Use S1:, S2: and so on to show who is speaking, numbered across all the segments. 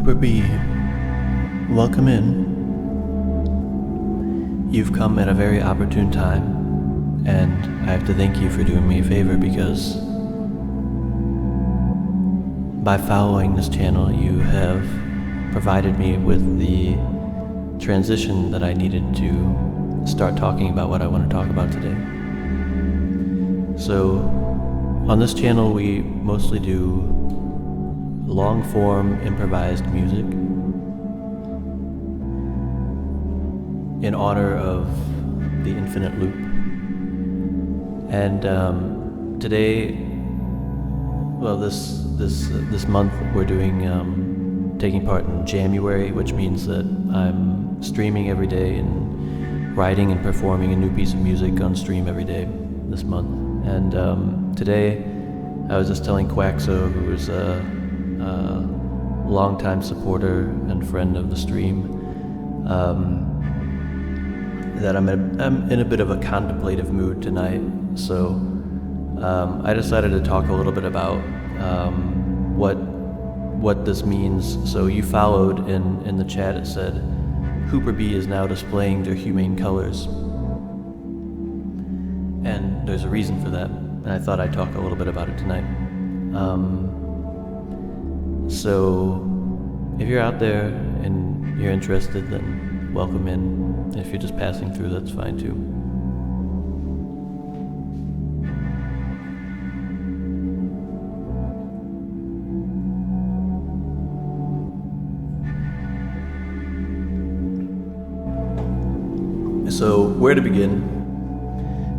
S1: Hooper B, welcome in. You've come at a very opportune time, and I have to thank you for doing me a favor because by following this channel, you have provided me with the transition that I needed to start talking about what I want to talk about today. So, on this channel, we mostly do long-form improvised music in honor of the infinite loop. And today, well, this month we're doing taking part in January, which means that I'm streaming every day and writing and performing a new piece of music on stream every day this month. And today, I was just telling Quaxo, who is a longtime supporter and friend of the stream, that I'm in a bit of a contemplative mood tonight. So I decided to talk a little bit about what this means. So you followed in the chat. It said Hooper B is now displaying their humane colors, and there's a reason for that. And I thought I'd talk a little bit about it tonight. So if you're out there and you're interested, then welcome in. If you're just passing through, that's fine too. So where to begin?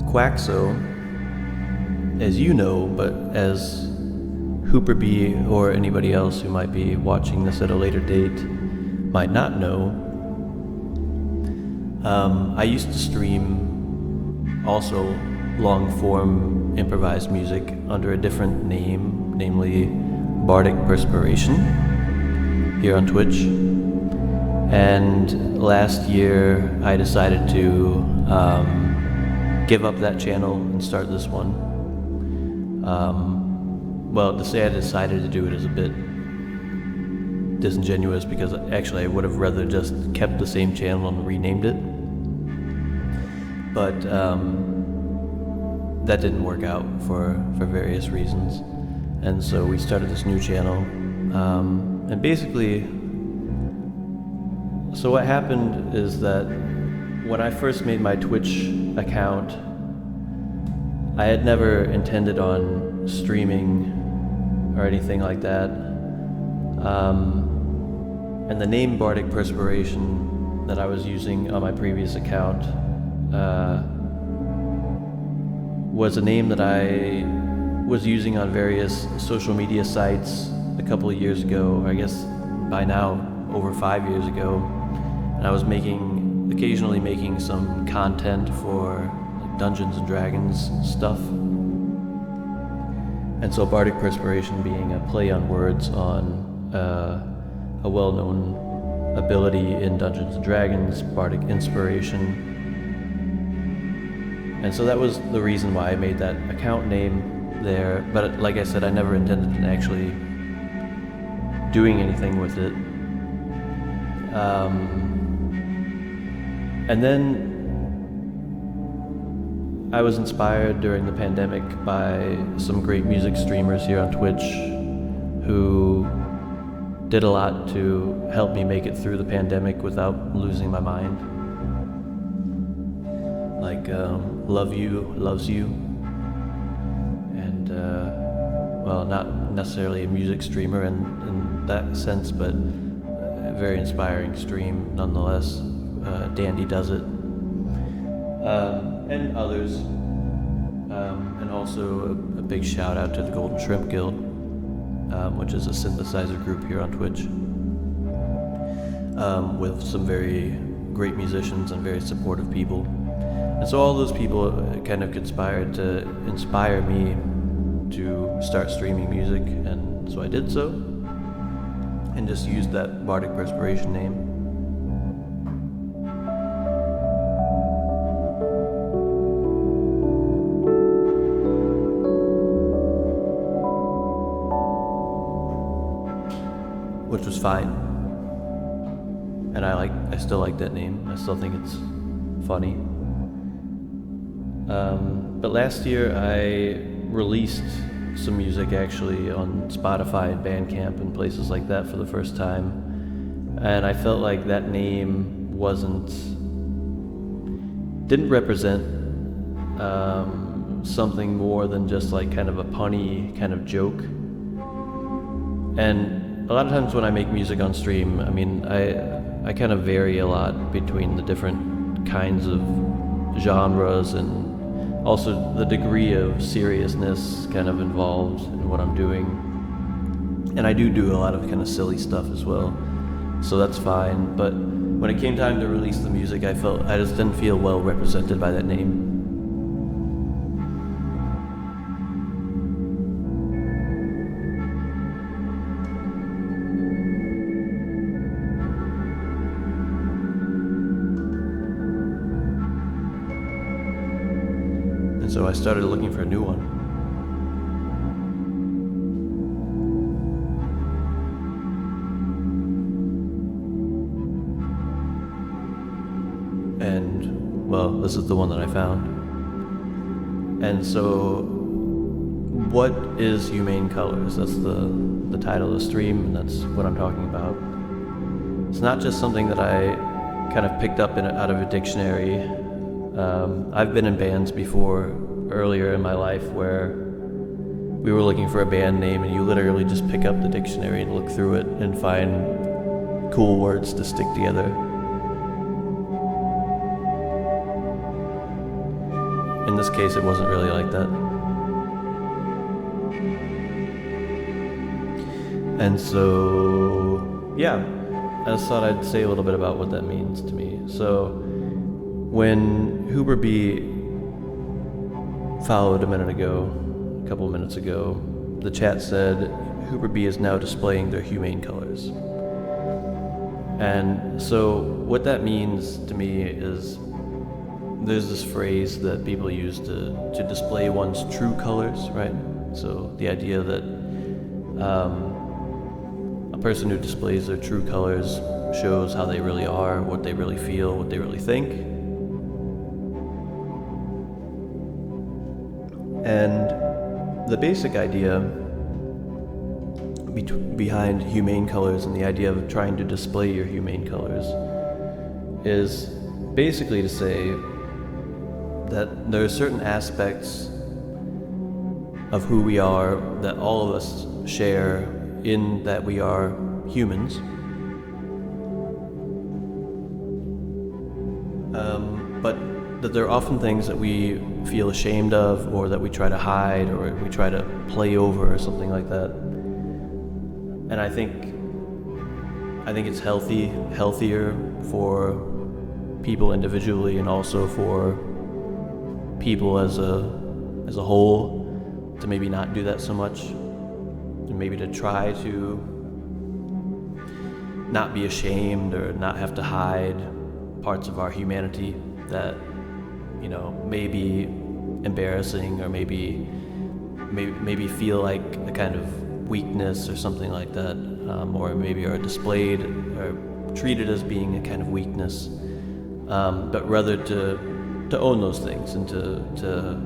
S1: Quaxo, as you know, but as Hooper B or anybody else who might be watching this at a later date might not know, I used to stream also long-form improvised music under a different name, namely Bardic Perspiration, here on Twitch. And last year I decided to give up that channel and start this one. Well, to say I decided to do it is a bit disingenuous, because actually I would have rather just kept the same channel and renamed it. But that didn't work out for various reasons. And so we started this new channel. And basically, so what happened is that when I first made my Twitch account, I had never intended on streaming or anything like that. And the name Bardic Perspiration that I was using on my previous account was a name that I was using on various social media sites a couple of years ago, I guess by now over 5 years ago. And I was occasionally making some content for Dungeons and Dragons stuff. And so Bardic Perspiration being a play on words on a well-known ability in Dungeons and Dragons, Bardic Inspiration. And so that was the reason why I made that account name there. But like I said, I never intended on actually doing anything with it. And then I was inspired during the pandemic by some great music streamers here on Twitch who did a lot to help me make it through the pandemic without losing my mind. Like Love You, Loves You, and well, not necessarily a music streamer in that sense, but a very inspiring stream nonetheless. Dandy Does It, and others, and also a big shout out to the Golden Shrimp Guild, which is a synthesizer group here on Twitch, with some very great musicians and very supportive people. And so all those people kind of conspired to inspire me to start streaming music, and so I did so, and just used that Bardic Perspiration name. Which was fine. and I still like that name. I still think it's funny. But last year I released some music actually on Spotify and Bandcamp and places like that for the first time, and I felt like that name didn't represent something more than just like kind of a punny kind of joke. And a lot of times when I make music on stream, I mean, I kind of vary a lot between the different kinds of genres and also the degree of seriousness kind of involved in what I'm doing. And I do a lot of kind of silly stuff as well, so that's fine. But when it came time to release the music, I just didn't feel well represented by that name. And so I started looking for a new one. And, well, this is the one that I found. And so, what is Humane Colors? That's the title of the stream, and that's what I'm talking about. It's not just something that I kind of picked up out of a dictionary. I've been in bands before, earlier in my life, where we were looking for a band name and you literally just pick up the dictionary and look through it and find cool words to stick together. In this case, it wasn't really like that. And so, yeah, I just thought I'd say a little bit about what that means to me. So, when Huber B followed a couple of minutes ago, the chat said, Huber B is now displaying their humane colors. And so what that means to me is there's this phrase that people use to display one's true colors, right? So the idea that a person who displays their true colors shows how they really are, what they really feel, what they really think. And the basic idea behind humane colors and the idea of trying to display your humane colors is basically to say that there are certain aspects of who we are that all of us share in that we are humans. But that there are often things that we feel ashamed of, or that we try to hide, or we try to play over, or something like that. And I think it's healthier for people individually, and also for people as a whole, to maybe not do that so much, and maybe to try to not be ashamed or not have to hide parts of our humanity that, you know, may be embarrassing, or maybe feel like a kind of weakness or something like that, or maybe are displayed or treated as being a kind of weakness, but rather to own those things and to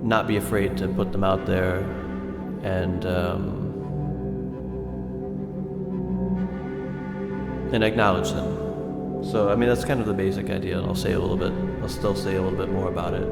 S1: not be afraid to put them out there and acknowledge them. So, I mean, that's kind of the basic idea, and I'll still say a little bit more about it.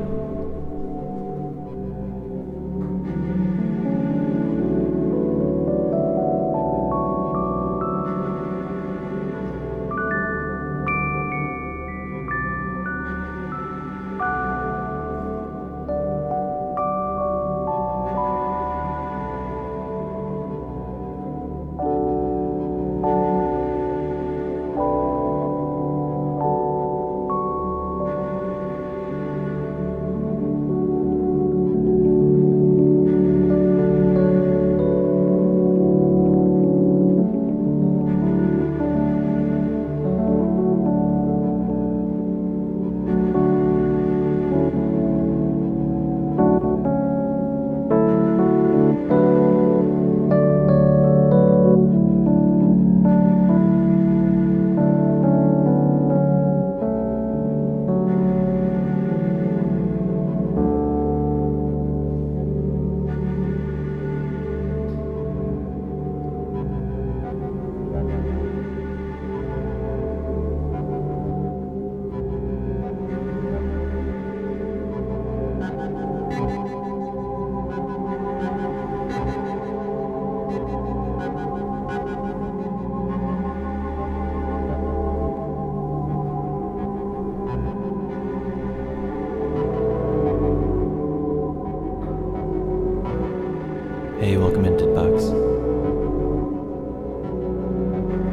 S1: Hey, welcome in, Tidbox.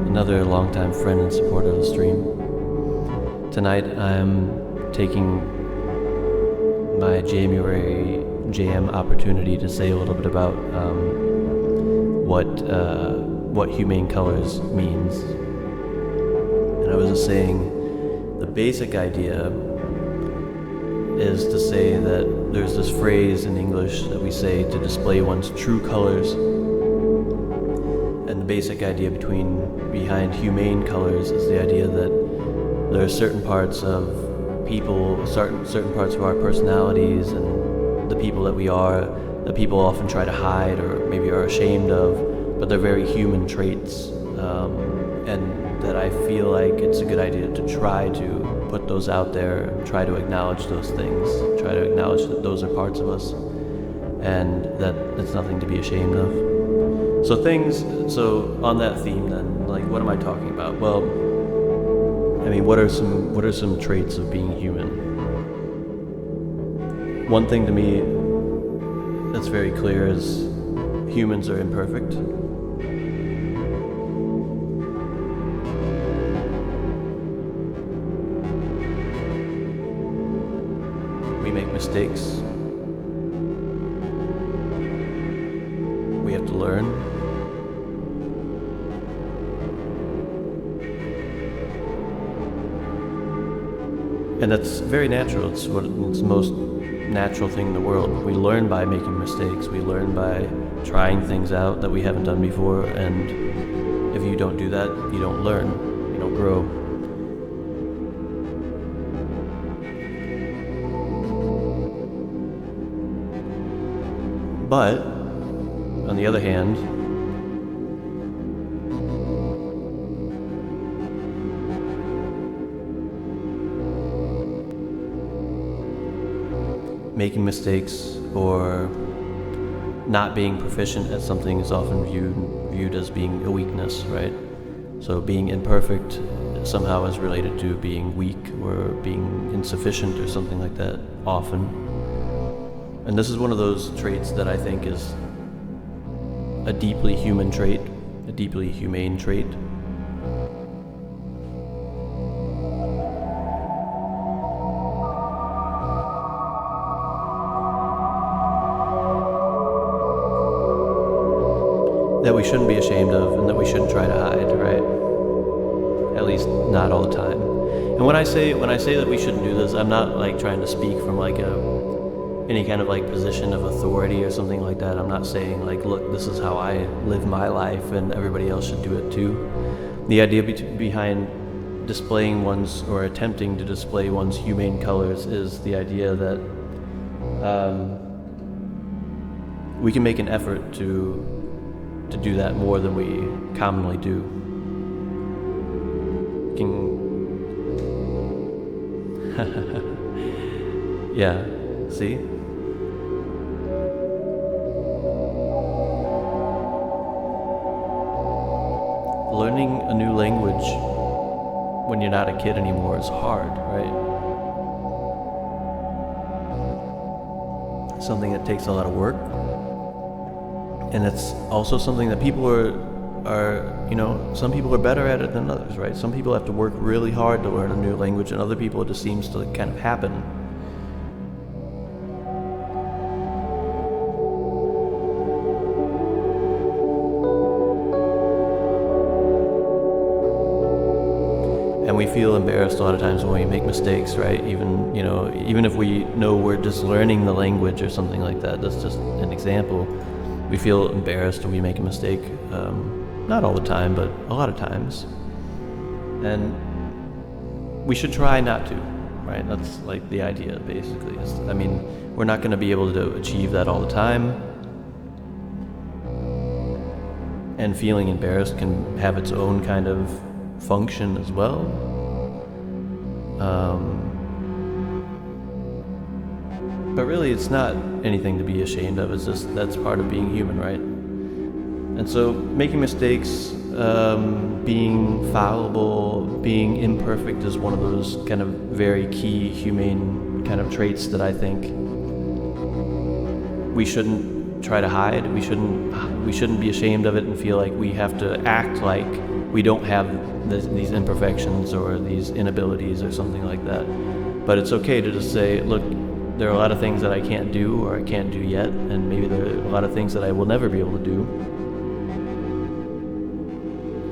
S1: Another longtime friend and supporter of the stream. Tonight I'm taking my January jam opportunity to say a little bit about what humane colors means. And I was just saying, the basic idea is to say that there's this phrase in English that we say to display one's true colors. And the basic idea behind humane colors is the idea that there are certain parts of people, certain parts of our personalities and the people that we are, that people often try to hide or maybe are ashamed of, but they're very human traits. And that I feel like it's a good idea to try to put those out there, try to acknowledge those things, try to acknowledge that those are parts of us, and that it's nothing to be ashamed of. So on that theme then, like, what am I talking about? Well, I mean, what are some traits of being human? One thing to me that's very clear is humans are imperfect. We make mistakes. We have to learn. And that's very natural. It's the most natural thing in the world. We learn by making mistakes. We learn by trying things out that we haven't done before. And if you don't do that, you don't learn. You don't grow. But, on the other hand, making mistakes or not being proficient at something is often viewed as being a weakness, right? So being imperfect somehow is related to being weak or being insufficient or something like that, often. And this is one of those traits that I think is a deeply human trait, a deeply humane trait. That we shouldn't be ashamed of and that we shouldn't try to hide, right? At least not all the time. And when I say that we shouldn't do this, I'm not like trying to speak from like any kind of like position of authority or something like that. I'm not saying like, look, this is how I live my life and everybody else should do it too. The idea behind displaying one's, or attempting to display one's humane colors, is the idea that we can make an effort to do that more than we commonly do. Yeah, see? Learning a new language when you're not a kid anymore is hard, right? Something that takes a lot of work. And it's also something that people are, you know, some people are better at it than others, right? Some people have to work really hard to learn a new language, and other people it just seems to kind of happen. And we feel embarrassed a lot of times when we make mistakes, right? Even if we know we're just learning the language or something like that, that's just an example. We feel embarrassed when we make a mistake. Not all the time, but a lot of times. And we should try not to, right? That's like the idea, basically. We're not going to be able to achieve that all the time. And feeling embarrassed can have its own kind of function as well. But really, it's not anything to be ashamed of. It's just, that's part of being human, right? And so making mistakes, being fallible, being imperfect is one of those kind of very key humane kind of traits that I think we shouldn't try to hide. We shouldn't be ashamed of it and feel like we have to act like we don't have these imperfections or these inabilities or something like that. But it's okay to just say, look, there are a lot of things that I can't do or I can't do yet, and maybe there are a lot of things that I will never be able to do.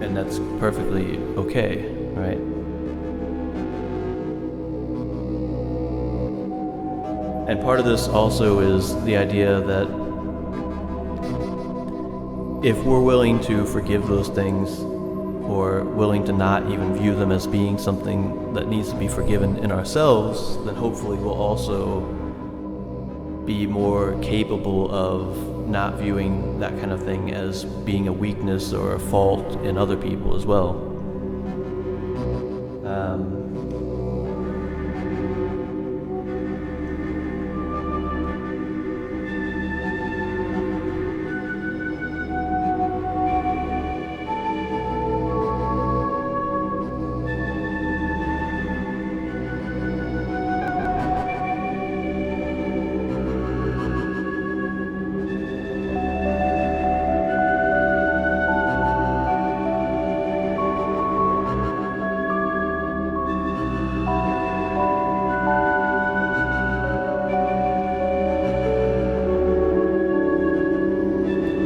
S1: And that's perfectly okay, right? And part of this also is the idea that if we're willing to forgive those things, or willing to not even view them as being something that needs to be forgiven in ourselves, then hopefully we'll also be more capable of not viewing that kind of thing as being a weakness or a fault in other people as well.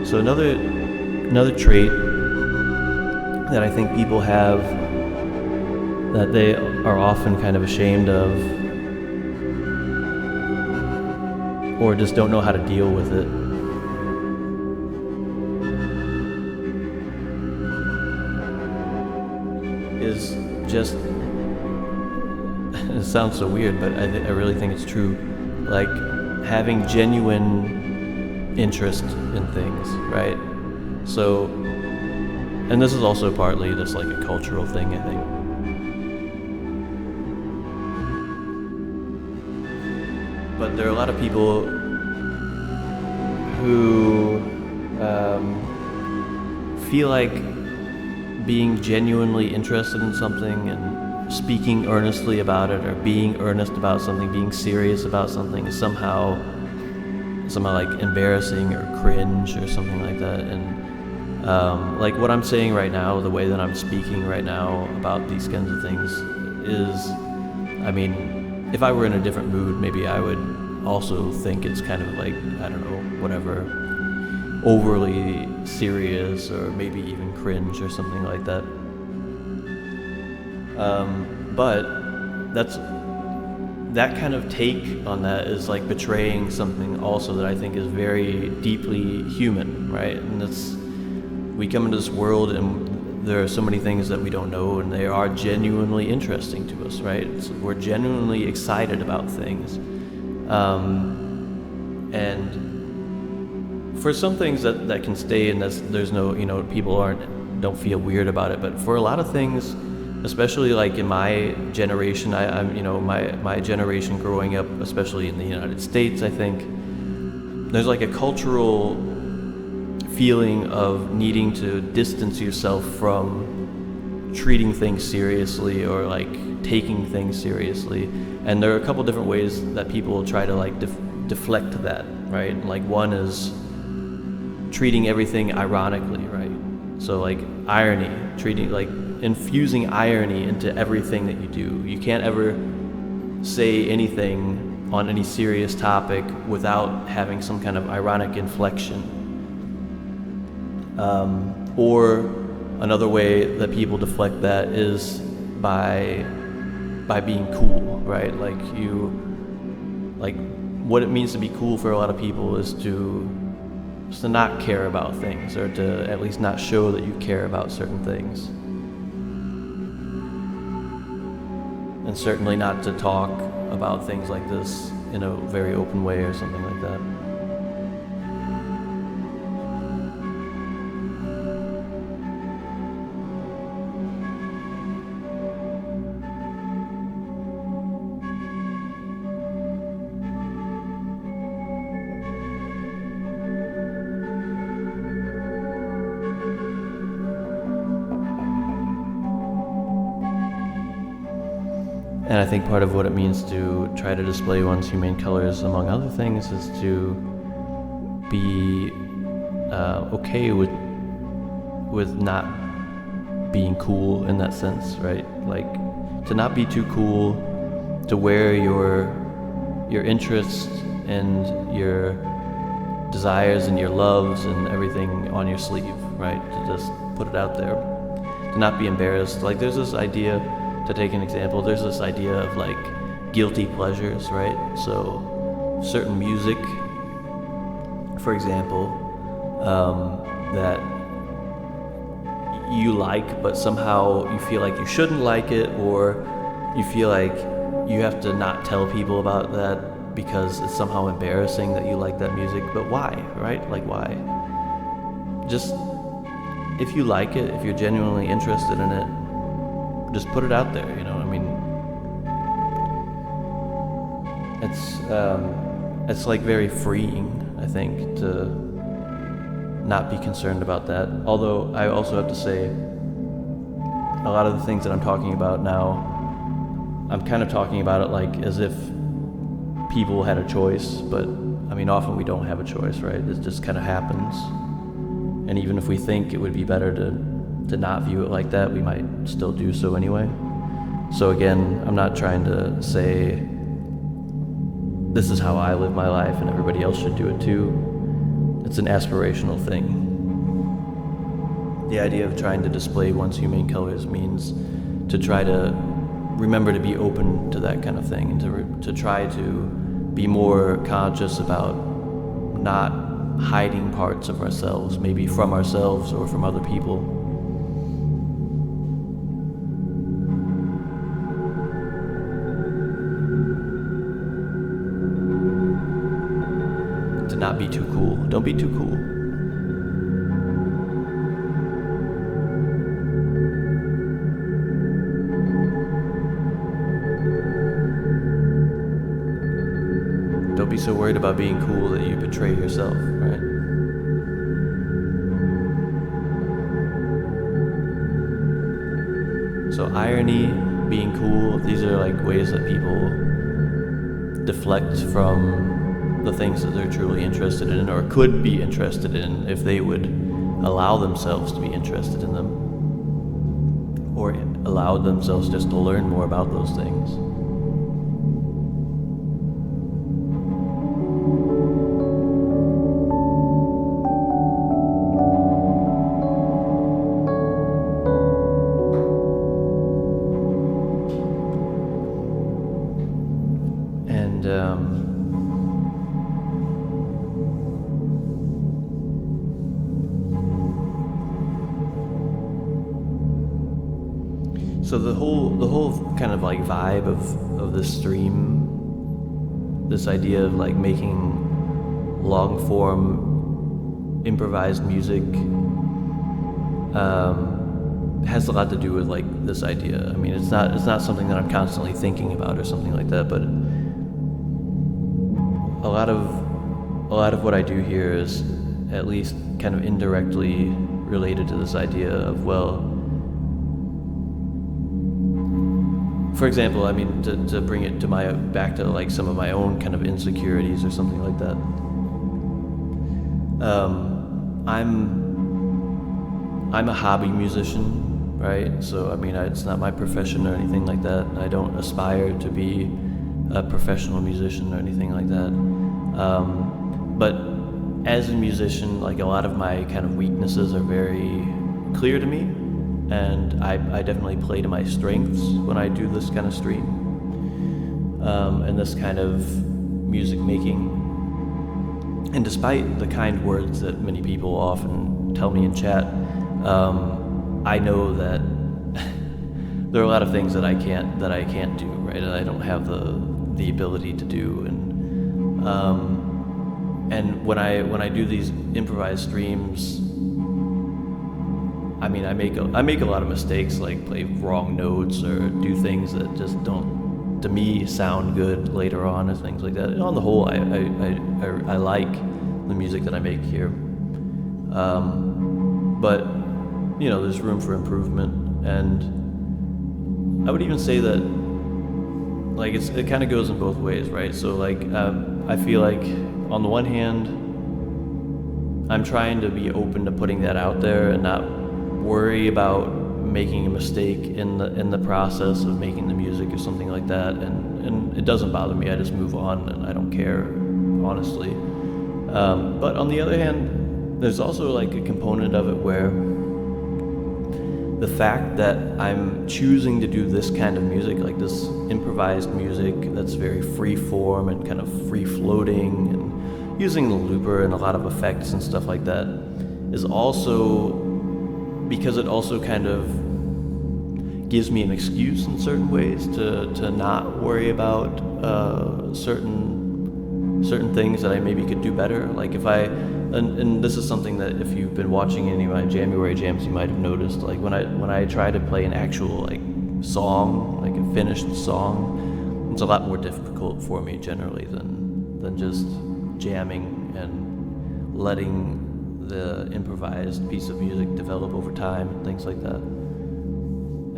S1: So another trait that I think people have that they are often kind of ashamed of, or just don't know how to deal with it, is just, it sounds so weird, but I really think it's true, like having genuine interest in things, right? So, and this is also partly just like a cultural thing, I think. But there are a lot of people who feel like being genuinely interested in something and speaking earnestly about it, or being earnest about something, being serious about something, is somehow like embarrassing or cringe or something like that. And like what I'm saying right now, the way that I'm speaking right now about these kinds of things is, I mean, if I were in a different mood, maybe I would also think it's kind of like, I don't know, whatever, overly serious or maybe even cringe or something like that. But that kind of take on that is like betraying something also that I think is very deeply human, right? And we come into this world and there are so many things that we don't know, and they are genuinely interesting to us, right? So we're genuinely excited about things. And for some things that can stay, and there's no, people don't feel weird about it, but for a lot of things, especially like in my generation, my generation growing up, especially in the United States, I think there's like a cultural feeling of needing to distance yourself from treating things seriously or like taking things seriously. And there are a couple different ways that people try to like deflect that, right? Like one is treating everything ironically, right? So like irony, infusing irony into everything that you do. You can't ever say anything on any serious topic without having some kind of ironic inflection. Or another way that people deflect that is by being cool, right? Like what it means to be cool for a lot of people is to not care about things, or to at least not show that you care about certain things. And certainly not to talk about things like this in a very open way or something like that. And I think part of what it means to try to display one's humane colors, among other things, is to be okay with not being cool in that sense, right? Like to not be too cool, to wear your interests and your desires and your loves and everything on your sleeve, right? To just put it out there, to not be embarrassed. Like there's this idea, to take an example, there's this idea of like guilty pleasures, right? So certain music, for example, that you like, but somehow you feel like you shouldn't like it, or you feel like you have to not tell people about that because it's somehow embarrassing that you like that music. But why, right? Like why? Just, if you like it, if you're genuinely interested in it, just put it out there, you know? I mean, it's like very freeing, I think, to not be concerned about that. Although I also have to say, a lot of the things that I'm talking about now, I'm kind of talking about it like as if people had a choice, but I mean, often we don't have a choice, right? It just kind of happens. And even if we think it would be better to not view it like that, we might still do so anyway. So again, I'm not trying to say this is how I live my life and everybody else should do it too. It's an aspirational thing. The idea of trying to display one's humane colors means to try to remember to be open to that kind of thing, and to try to be more conscious about not hiding parts of ourselves, maybe from ourselves or from other people. To not be too cool. Don't be too cool. Don't be so worried about being cool that you betray yourself, right? So irony, being cool, these are like ways that people deflect from the things that they're truly interested in or could be interested in if they would allow themselves to be interested in them, or allow themselves just to learn more about those things. So the whole kind of like vibe of this stream, this idea of like making long form improvised music, has a lot to do with like this idea. I mean, it's not something that I'm constantly thinking about or something like that, but a lot of what I do here is at least kind of indirectly related to this idea of, well, for example, I mean, to bring it to back to like some of my own kind of insecurities or something like that. I'm a hobby musician, right? So I mean, it's not my profession or anything like that. I don't aspire to be a professional musician or anything like that. But as a musician, like a lot of my kind of weaknesses are very clear to me. And I definitely play to my strengths when I do this kind of stream, and this kind of music making. And despite the kind words that many people often tell me in chat, I know that there are a lot of things that I can't do, right? And I don't have the ability to do. And when I do these improvised streams, I mean, I make a lot of mistakes, like play wrong notes or do things that just don't, to me, sound good later on and things like that. And on the whole, I like the music that I make here. But, you know, there's room for improvement. And I would even say that, like, it kind of goes in both ways, right? So, like, I feel like, on the one hand, I'm trying to be open to putting that out there and not worry about making a mistake in the process of making the music or something like that. And it doesn't bother me. I just move on and I don't care, honestly. But on the other hand, there's also like a component of it where the fact that I'm choosing to do this kind of music, like this improvised music that's very free form and kind of free floating and using the looper and a lot of effects and stuff like that, is also because it also kind of gives me an excuse in certain ways to not worry about certain things that I maybe could do better. Like if and this is something that if you've been watching any of my January jams, you might have noticed. Like when I try to play an actual like song, like a finished song, it's a lot more difficult for me generally than just jamming and letting the improvised piece of music develop over time and things like that.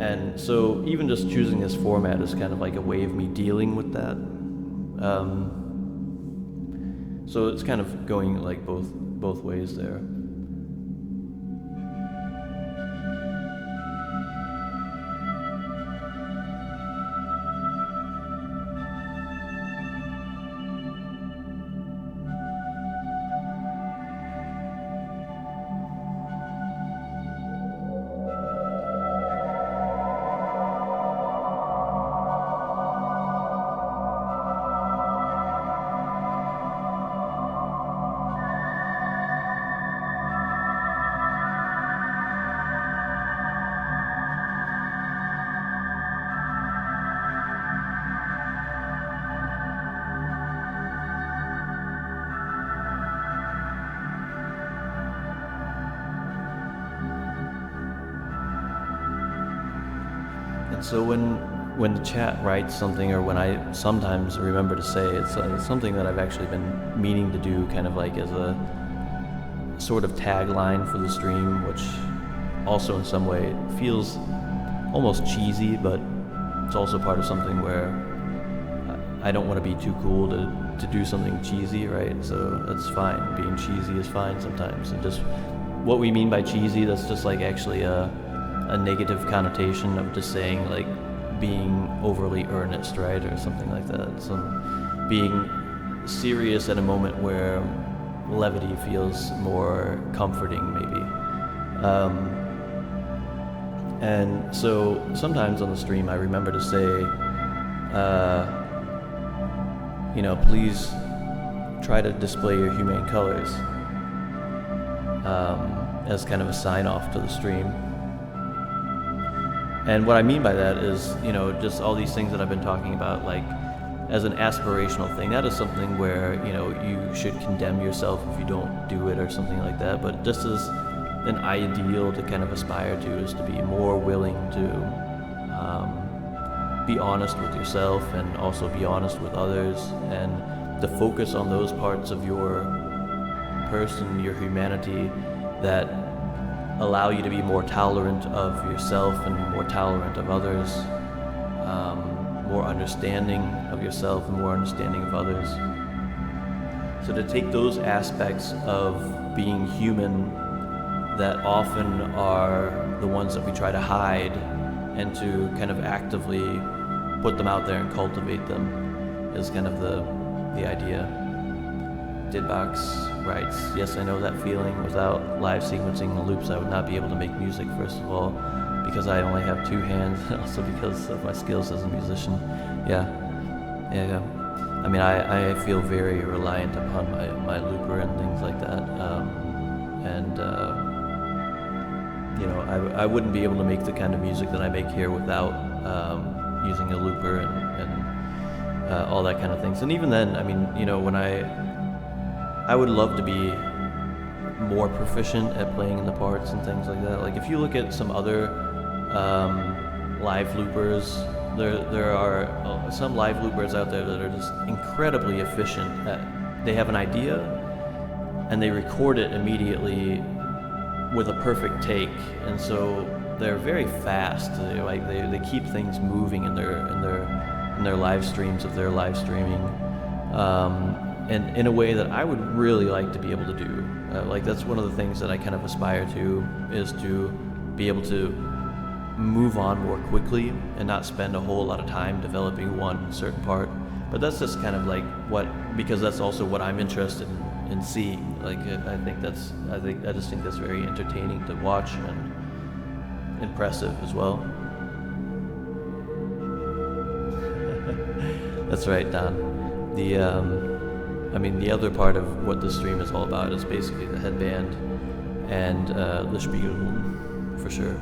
S1: And so even just choosing this format is kind of like a way of me dealing with that. So it's kind of going like both ways there. And so when the chat writes something, or when I sometimes remember to say it, it's something that I've actually been meaning to do, kind of like as a sort of tagline for the stream, which also in some way feels almost cheesy, but it's also part of something where I don't want to be too cool to do something cheesy, right? So that's fine. Being cheesy is fine sometimes. And just what we mean by cheesy, that's just like actually a negative connotation of just saying like being overly earnest, right? Or something like that. So being serious at a moment where levity feels more comforting, maybe. And so sometimes on the stream I remember to say, please try to display your humane colors as kind of a sign off to the stream. And what I mean by that is, just all these things that I've been talking about, like as an aspirational thing, that is something where, you should condemn yourself if you don't do it or something like that. But just as an ideal to kind of aspire to is to be more willing to be honest with yourself and also be honest with others, and to focus on those parts of your person, your humanity, that allow you to be more tolerant of yourself and more tolerant of others, more understanding of yourself and more understanding of others. So to take those aspects of being human that often are the ones that we try to hide, and to kind of actively put them out there and cultivate them is kind of the idea. Didbox writes, yes, I know that feeling. Without live sequencing the loops, I would not be able to make music, first of all, because I only have two hands, and also because of my skills as a musician. Yeah. I mean, I feel very reliant upon my looper and things like that. I wouldn't be able to make the kind of music that I make here without using a looper and all that kind of things. And even then, I mean, when I would love to be more proficient at playing in the parts and things like that. Like if you look at some other live loopers, there are some live loopers out there that are just incredibly efficient at, they have an idea and they record it immediately with a perfect take, and so they're very fast. They keep things moving in their live streams of their live streaming. and in a way that I would really like to be able to do. Like that's one of the things that I kind of aspire to, is to be able to move on more quickly and not spend a whole lot of time developing one certain part. But that's just kind of like because that's also what I'm interested in seeing. Like I just think that's very entertaining to watch and impressive as well. That's right, Don. The other part of what this stream is all about is basically the headband and the Spiegelhuhn, for sure.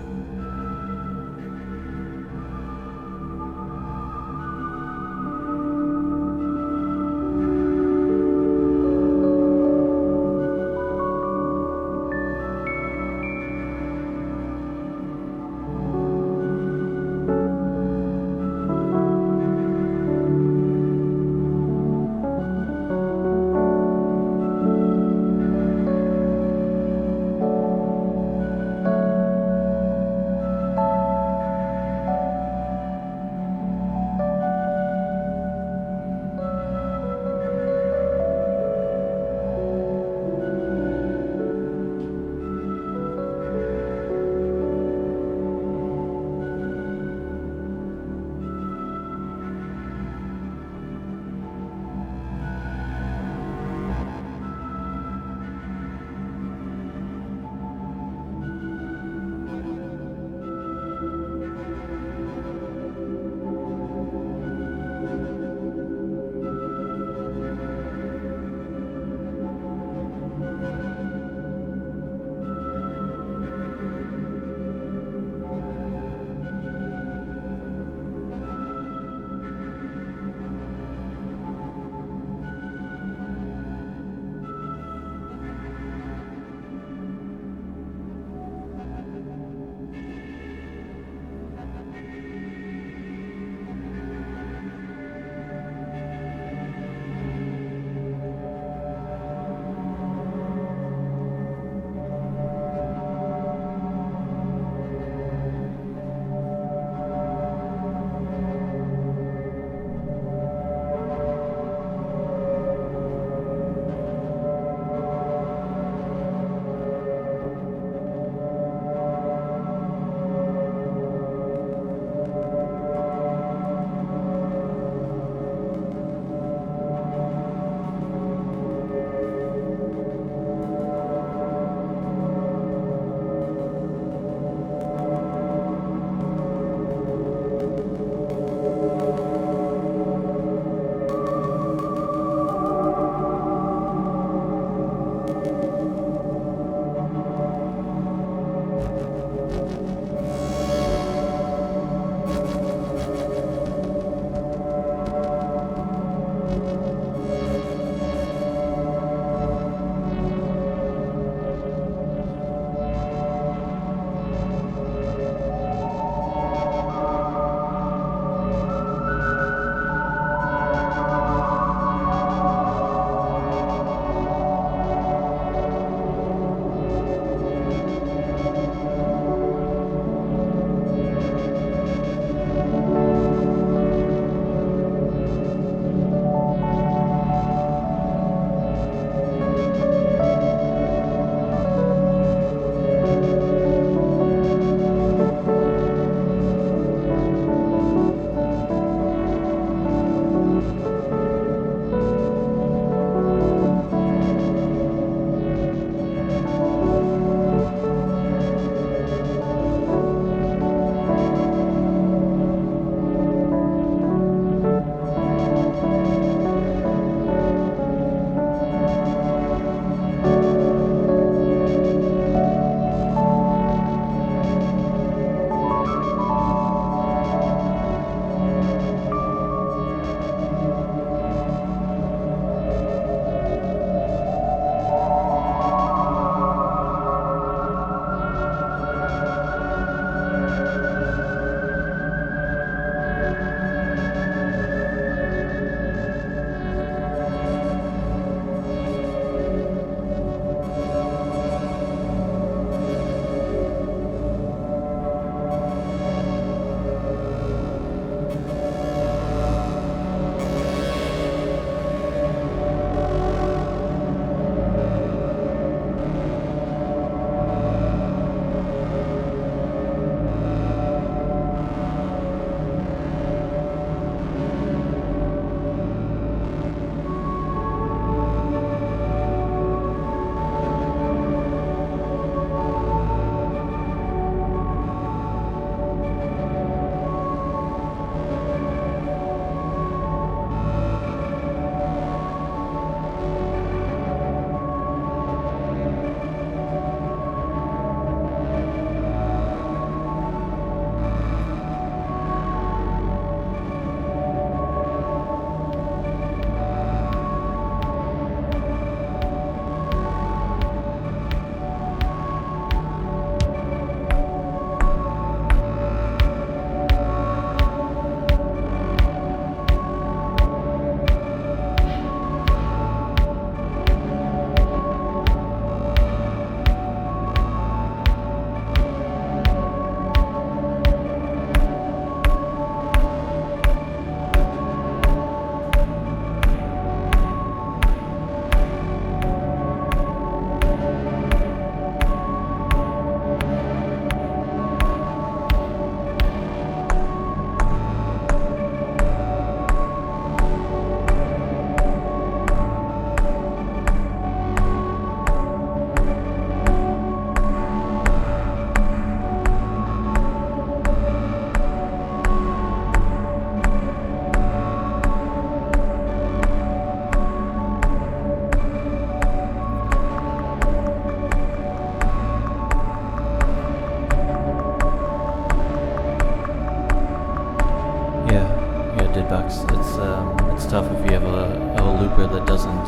S1: broker that doesn't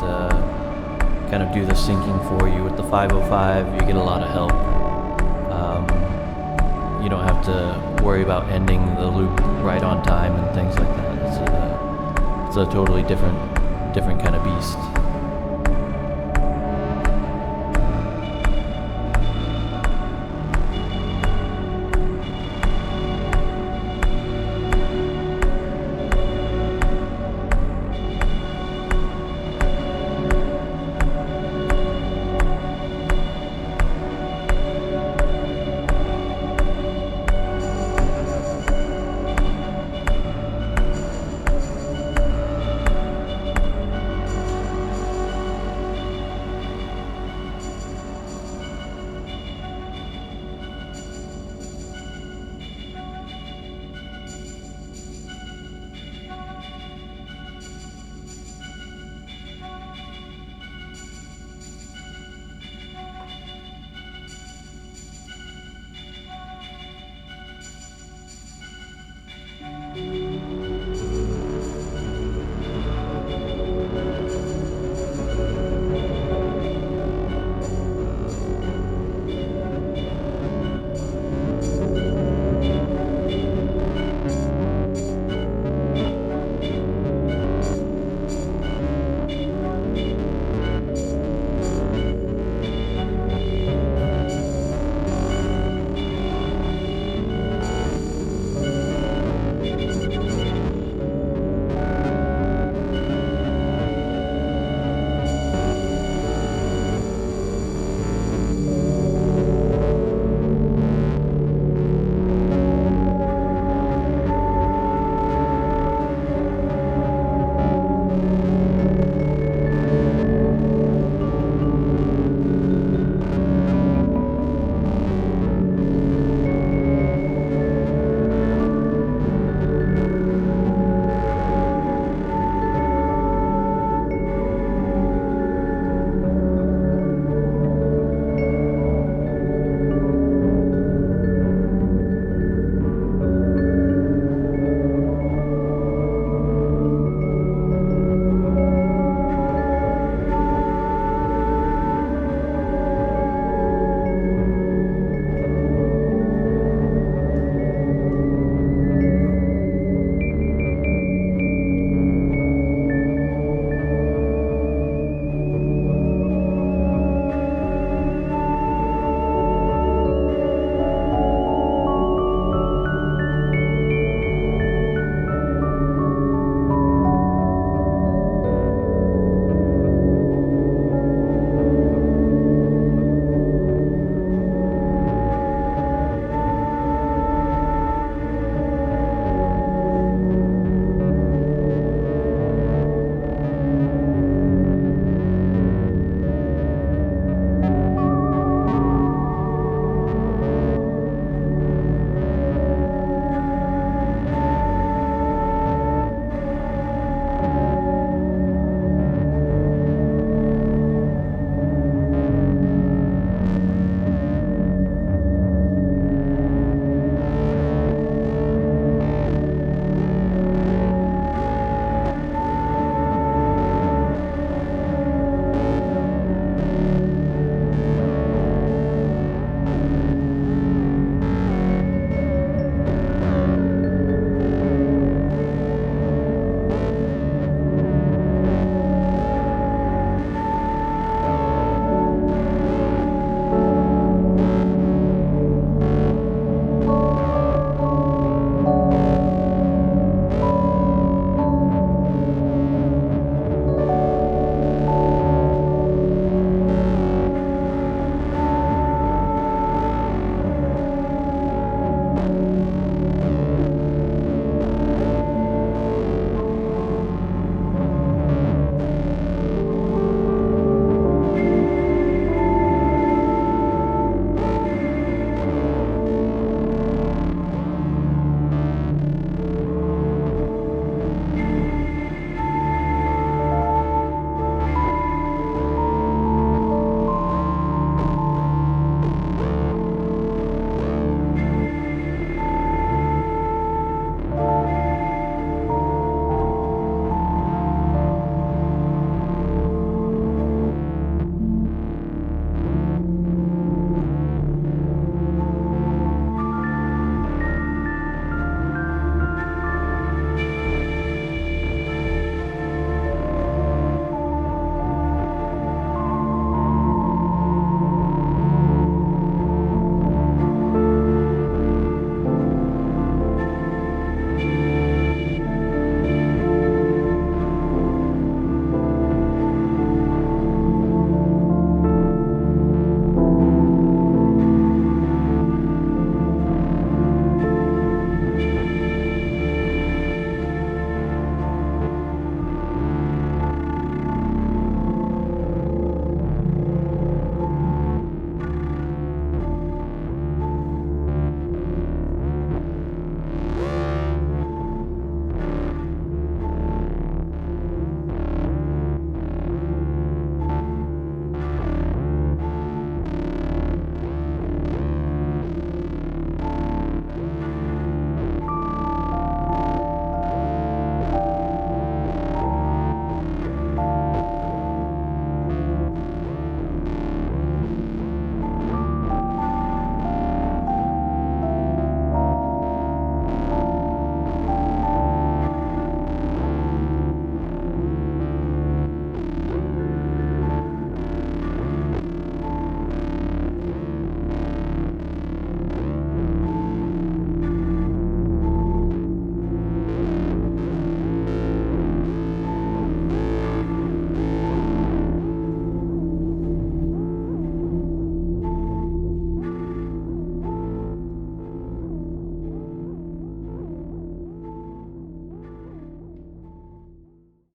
S1: kind of do the syncing for you. With the 505, you get a lot of help. You don't have to worry about ending the loop right on time and things like that. It's a totally different kind of beast.